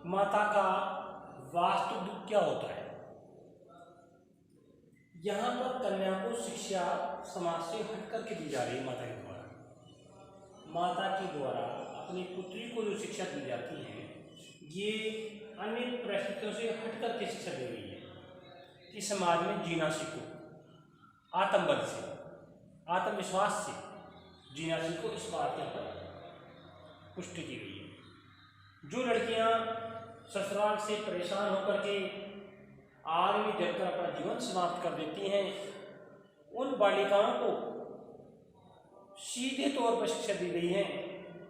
माता का वास्तविक दुख क्या होता है। यहाँ पर कन्या को शिक्षा समाज से हट करके दी जा रही है माता के द्वारा। माता के द्वारा अपनी पुत्री को जो शिक्षा दी जाती है ये अन्य परिस्थितियों से हट करके शिक्षा दी गई है कि समाज में जीना सीखो, आत्मबल से, आत्मविश्वास से जीना सीखो। इस बात के ऊपर पुष्टि की गई है। जो लड़कियां ससुराल से परेशान होकर के आग में जलकर अपना जीवन समाप्त कर देती हैं, उन बालिकाओं को सीधे तौर पर शिक्षा दी गई है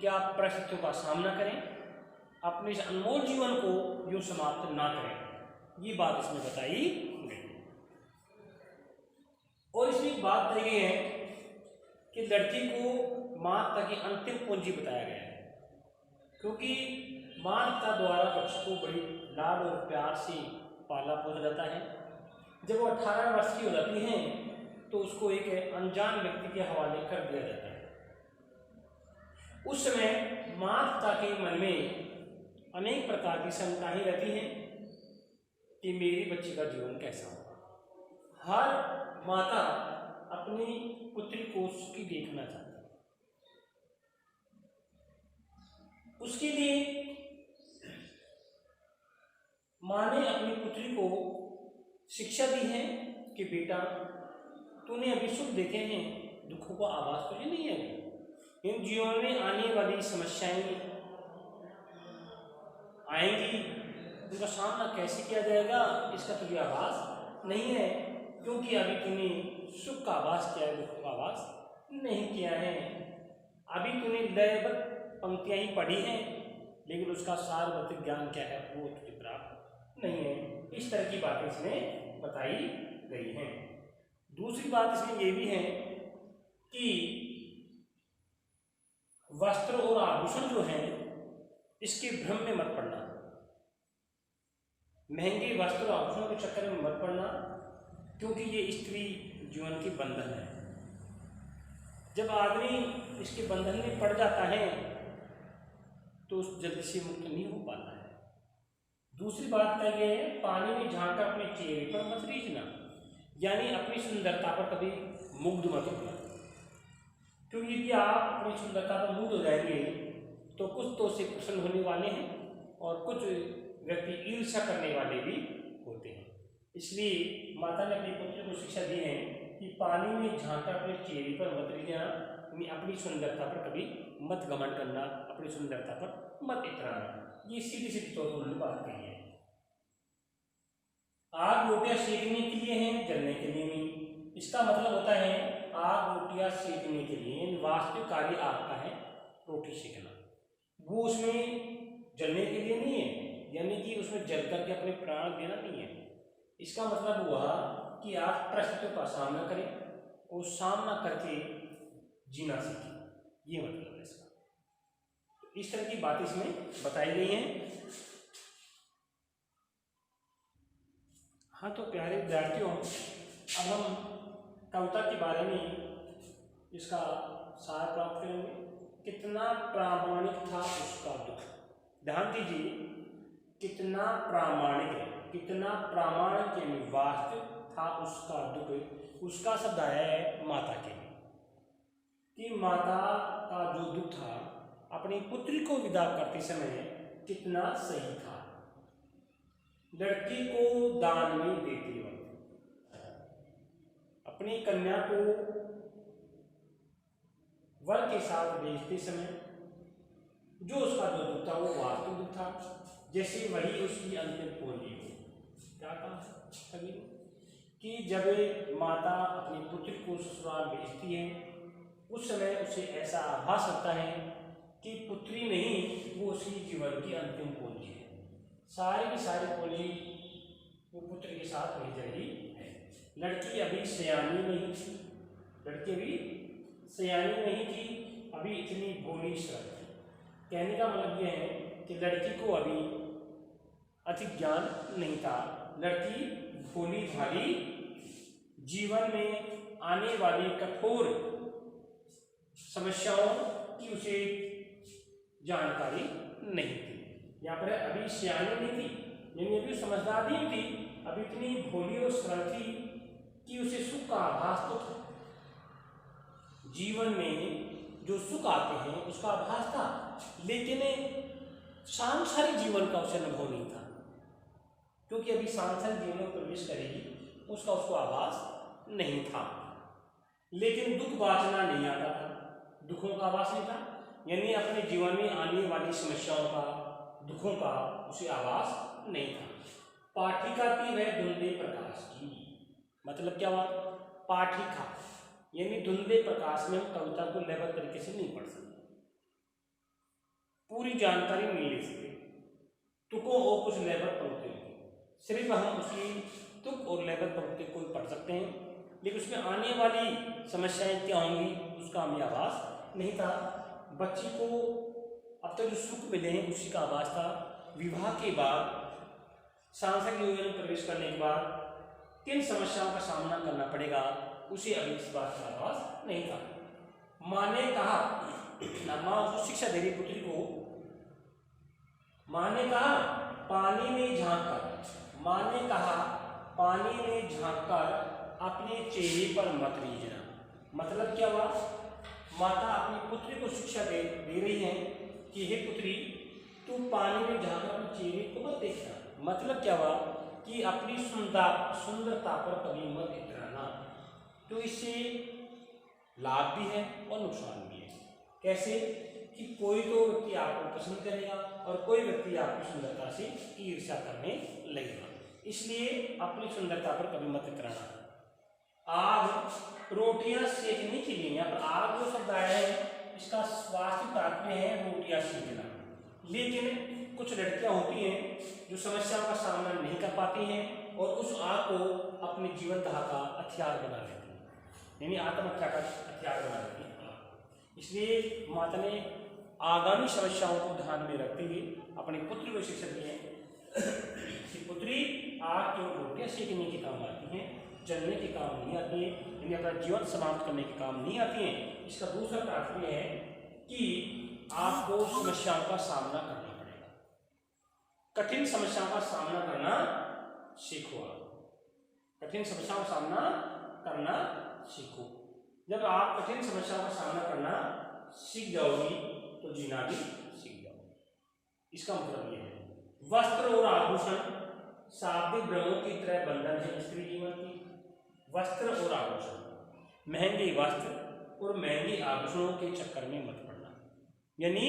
कि आप परिस्थितियों का सामना करें, अपने इस अनमोल जीवन को यूं समाप्त ना करें। ये बात इसमें बताई गई। और इसमें एक बात बताई गई है कि लड़की को माता की अंतिम पूंजी बताया गया है, क्योंकि माता द्वारा बच्चे को बड़ी लाड और प्यार से पाला पोसा जाता है। जब वो 18 वर्ष की हो जाती हैं तो उसको एक अनजान व्यक्ति के हवाले कर दिया जाता है। उस समय माता के मन में अनेक प्रकार की शंकाएं रहती हैं कि मेरी बच्ची का जीवन कैसा होगा। हर माता अपनी पुत्री को सुखी देखना चाहती है। उसके लिए माँ ने अपनी पुत्री को शिक्षा दी है कि बेटा तूने अभी सुख देखे हैं, दुखों का आभास तुझे नहीं है। इन जीवन में आने वाली समस्याएं आएंगी, उनका सामना कैसे किया जाएगा इसका तुझे आभास नहीं है, क्योंकि अभी तूने सुख का आभास किया है, दुख का आभास नहीं किया है। अभी तूने लयबद्ध पंक्तियां ही पढ़ी हैं, लेकिन उसका सारवत्रिक ज्ञान क्या है वो तुझे प्राप्त नहीं है। इस तरह की बातें इसमें बताई गई हैं। दूसरी बात इसमें ये भी है कि वस्त्र और आभूषण जो हैं इसके भ्रम में मत पड़ना, महंगे वस्त्र और आभूषणों के चक्कर में मत पड़ना, क्योंकि ये स्त्री जीवन के बंधन है। जब आदमी इसके बंधन में पड़ जाता है तो उस जल्दी से मुक्त नहीं हो पाता है। दूसरी बात क्या है, पानी में झांककर अपने चेहरे पर मत रीझना, यानी अपनी सुंदरता पर कभी मुग्ध मत होना, क्योंकि यदि आप अपनी सुंदरता पर मुग्ध हो जाएंगे तो कुछ तो से प्रसन्न होने वाले हैं और कुछ व्यक्ति ईर्ष्या करने वाले भी होते हैं। इसलिए माता ने अपनी पुत्री को शिक्षा दी है कि पानी में झांककर अपने चेहरे पर मत रीझना, अपनी सुंदरता पर कभी मत घमंड करना, अपनी सुंदरता पर मत इतराना। ये सीधी सीधी तौर पर बात कही है। आग रोटियां सेकने के लिए है, जलने के लिए नहीं। इसका मतलब होता है आग रोटियां सेकने के लिए, वास्तविक कार्य आग का है रोटी सेकना, वो उसमें जलने के लिए नहीं है, यानी कि उसमें जल करके अपने प्राण देना नहीं है। इसका मतलब हुआ कि आप परिस्थितियों का सामना करें और सामना करके जीना सीखें, ये मतलब है इसका। इस तरह की बात इसमें बताई गई हैं। हाँ तो प्यारे विद्यार्थियों, अब हम कविता के बारे में इसका सार प्राप्त करेंगे। कितना प्रामाणिक था उसका दुख। ध्यान दीजिए, कितना प्रामाणिक है, कितना प्रामाणिक यानी वास्तविक था उसका दुख। उसका शब्द आया है माता के, कि माता का जो दुख था अपनी पुत्री को विदा करते समय कितना सही था। लड़की को दान में देते वक्त, अपनी कन्या को वर के साथ भेजते समय जो उसका जो दुख था वो वास्तविक दुख था, जैसे वही उसकी अंतिम पूंजी हो। क्या कहा सभी कि जब माता अपनी पुत्री को ससुराल भेजती है उस समय उसे ऐसा आभास होता है कि पुत्री नहीं, वो उसकी जीवन की अंतिम पूंजी है। सारी की सारी पूंजी वो पुत्र के साथ भेज रही है। लड़की अभी सयानी नहीं थी, लड़की अभी सयानी नहीं थी, अभी इतनी भोली सरल थी। कहने का मतलब यह है कि लड़की को अभी अधिक ज्ञान नहीं था। लड़की भोली भाली, जीवन में आने वाली कठोर समस्याओं की उसे जानकारी नहीं थी। यहाँ पर अभी सियानी नहीं थी, यानी अभी समझदार नहीं थी, अभी इतनी भोली और सरल थी कि उसे सुख का आभास तो था। जीवन में जो सुख आते हैं उसका आभास था, लेकिन सांसारिक जीवन का उसे अनुभव नहीं था, क्योंकि अभी सांसारिक जीवन में प्रवेश करेगी उसका उसको आभास नहीं था। लेकिन दुख वाचना नहीं आता था, दुखों का आभास नहीं था, यानी अपने जीवन में आने वाली समस्याओं का, दुखों का उसे आभास नहीं था। पाठिका थी वह धुंधले प्रकाश की, मतलब क्या हुआ? पाठिका यानी धुंधले प्रकाश में हम कविता को लेवल तरीके से नहीं पढ़ सकते, पूरी जानकारी मिल नहीं सकती, तुकों और कुछ लेवल पंक्तियों की, सिर्फ हम उसकी तुक और लेवल पंक्ति को पढ़ सकते हैं, लेकिन उसमें आने वाली समस्याएं क्या होंगी उसका हमें आभास नहीं था। बच्ची को अब तक जो सुख मिले हैं उसी का आभास था। विवाह के बाद, सांसारिक जीवन में प्रवेश करने के बाद किन समस्याओं का सामना करना पड़ेगा उसे अभी इस बात का आभास नहीं था। माँ ने कहा, माँ उसको शिक्षा दे रही पुत्री को, माँ ने कहा पानी में झांककर, माँ ने कहा पानी में झांककर अपने चेहरे पर मत लीजना। मतलब क्या हुआ? माता अपनी पुत्री को शिक्षा दे रही है कि हे पुत्री, तू पानी में झांककर अपने चेहरे को मत देखना। मतलब क्या हुआ कि अपनी सुंदरता पर कभी मत इतराना। तो इससे लाभ भी है और नुकसान भी है। कैसे? कि कोई तो व्यक्ति आपको पसंद करेगा और कोई व्यक्ति आपकी सुंदरता से ईर्ष्या करने लगेगा, इसलिए अपनी सुंदरता पर कभी मत इतराना। आग रोटियां सेकने के लिए, यहाँ पर आग जो शब्द आया है इसका वास्तविक तात्पर्य है रोटियां सेकना। लेकिन कुछ लड़कियां होती हैं जो समस्याओं का सामना नहीं कर पाती हैं और उस आग को अपने जीवन का हथियार बना लेती हैं, यानी आत्महत्या का हथियार बना लेती हैं। इसलिए माता ने आगामी समस्याओं को ध्यान में रखते हुए अपनी पुत्री को शिक्षा दी है कि पुत्री, आग केवल रोटियां सेकने के काम आती हैं, जलने के काम नहीं आती है, यानी अपना जीवन समाप्त करने के काम नहीं आती हैं। इसका दूसरा तात्पर्य है कि आपको समस्याओं का सामना करना पड़ेगा, कठिन समस्याओं का सामना करना सीखो। कठिन समस्याओं का सामना करना सीखो। जब आप कठिन समस्याओं का सामना करना सीख जाओगी तो जीना भी सीख जाओगी। इसका मतलब यह है वस्त्र और आभूषण शाब्दिक ब्रह्मों की तरह बंधन है स्त्री जीवन की। वस्त्र और आभूषण, महंगे वस्त्र और महंगे आभूषणों के चक्कर में मत पड़ना, यानी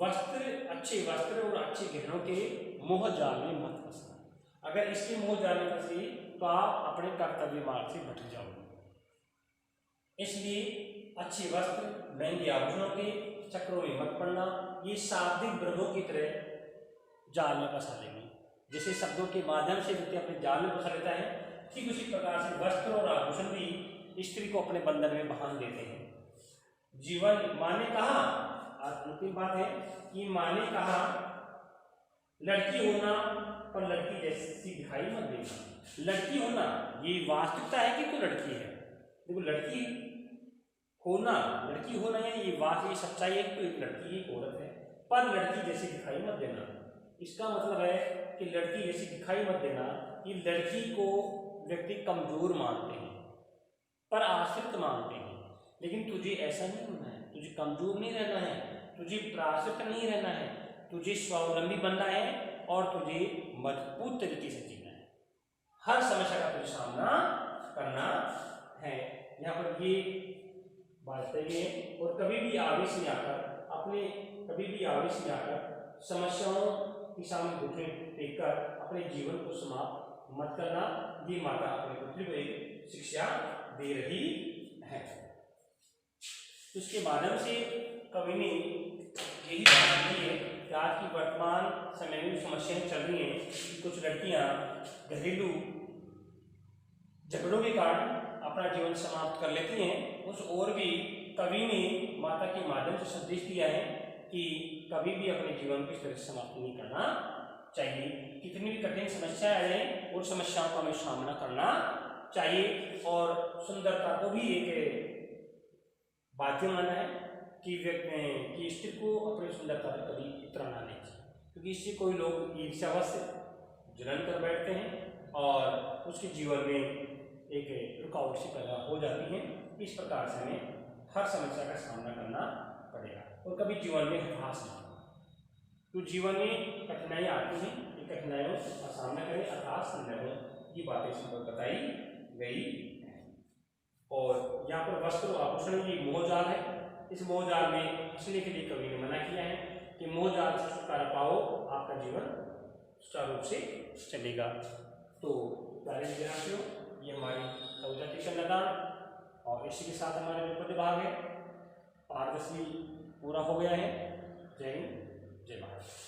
वस्त्र, अच्छे वस्त्र और अच्छे गहनों के मोह जाल में मत फंसना। अगर इसके मोह जाल में फंसे तो आप अपने कर्तव्य मार्ग से भटक जाओगे। इसलिए अच्छे वस्त्र, महंगे आभूषणों के चक्रों में मत पड़ना, ये शाब्दिक ब्रह्मों की तरह जाल में फंसा लेंगे। जैसे शब्दों के माध्यम से व्यक्ति अपने जाल में फंसा लेता है, ठीक उसी प्रकार से वस्त्र और आभूषण भी स्त्री को अपने बंधन में बांध देते हैं। जीवन, माँ ने कहा, अंतिम बात है कि माँ ने कहा लड़की होना पर लड़की जैसी दिखाई मत देना। लड़की होना ये वास्तविकता है कि तो लड़की है। देखो, लड़की होना है ये बात, ये सच्चाई है तो एक लड़की एक औरत है, पर लड़की जैसी दिखाई मत देना। इसका मतलब है कि लड़की जैसी दिखाई मत देना, ये लड़की को व्यक्ति कमजोर मानते हैं, पर आश्रित मानते हैं। लेकिन तुझे ऐसा नहीं होना है, तुझे कमजोर नहीं रहना है, तुझे प्राश्रित नहीं रहना है, तुझे स्वावलंबी बनना है और तुझे मजबूत तरीके से जीना है। हर समस्या का तुझे सामना करना है। यहाँ पर ये बात है। और कभी भी आवेश में आकर समस्याओं के सामने घुटने टेककर अपने जीवन को समाप्त मत करना। ये माता अपने पुत्री को एक शिक्षा दे रही है। उसके माध्यम से कवि ने यही बात की है कि आज की वर्तमान समय में समस्याएं चल रही हैं कि कुछ लड़कियां घरेलू झगड़ों के कारण अपना जीवन समाप्त कर लेती हैं। उस और भी कवि ने माता के माध्यम से संदेश दिया है कि कभी भी अपने जीवन को इस तरह से समाप्त नहीं करना चाहिए। कितनी भी कठिन समस्या आए उन समस्याओं का हमें सामना करना चाहिए और सुंदरता को भी एक बाध्य माना है कि स्त्री को अपनी सुंदरता पर कभी इतराना नहीं चाहिए, क्योंकि इससे कोई लोग ईर्ष्यावश जलन कर बैठते हैं और उसके जीवन में एक रुकावट सी पैदा हो जाती है। इस प्रकार से हमें हर समस्या का सामना करना पड़ेगा और कभी जीवन में हताश नहीं होगा। तो जीवन में कठिनाइयाँ आती हैं, इन कठिनाइयों का सामना करें, हताश न हो, ये बातें इस पर बताई गई है। और यहाँ पर वस्त्र आभूषण ये मोहजाल है। इस मोहजाल में फंसने के लिए कवि ने मना किया है कि मोहजाल से छुटकारा पाओ, आपका जीवन सुचारू रूप से चलेगा। तो प्यारे विद्यार्थियों, ये हमारी कविता ट्यूशन लगान और इसी के साथ हमारे विपद भाग है 5 पूरा हो गया है। जय हिंद, जय भारत।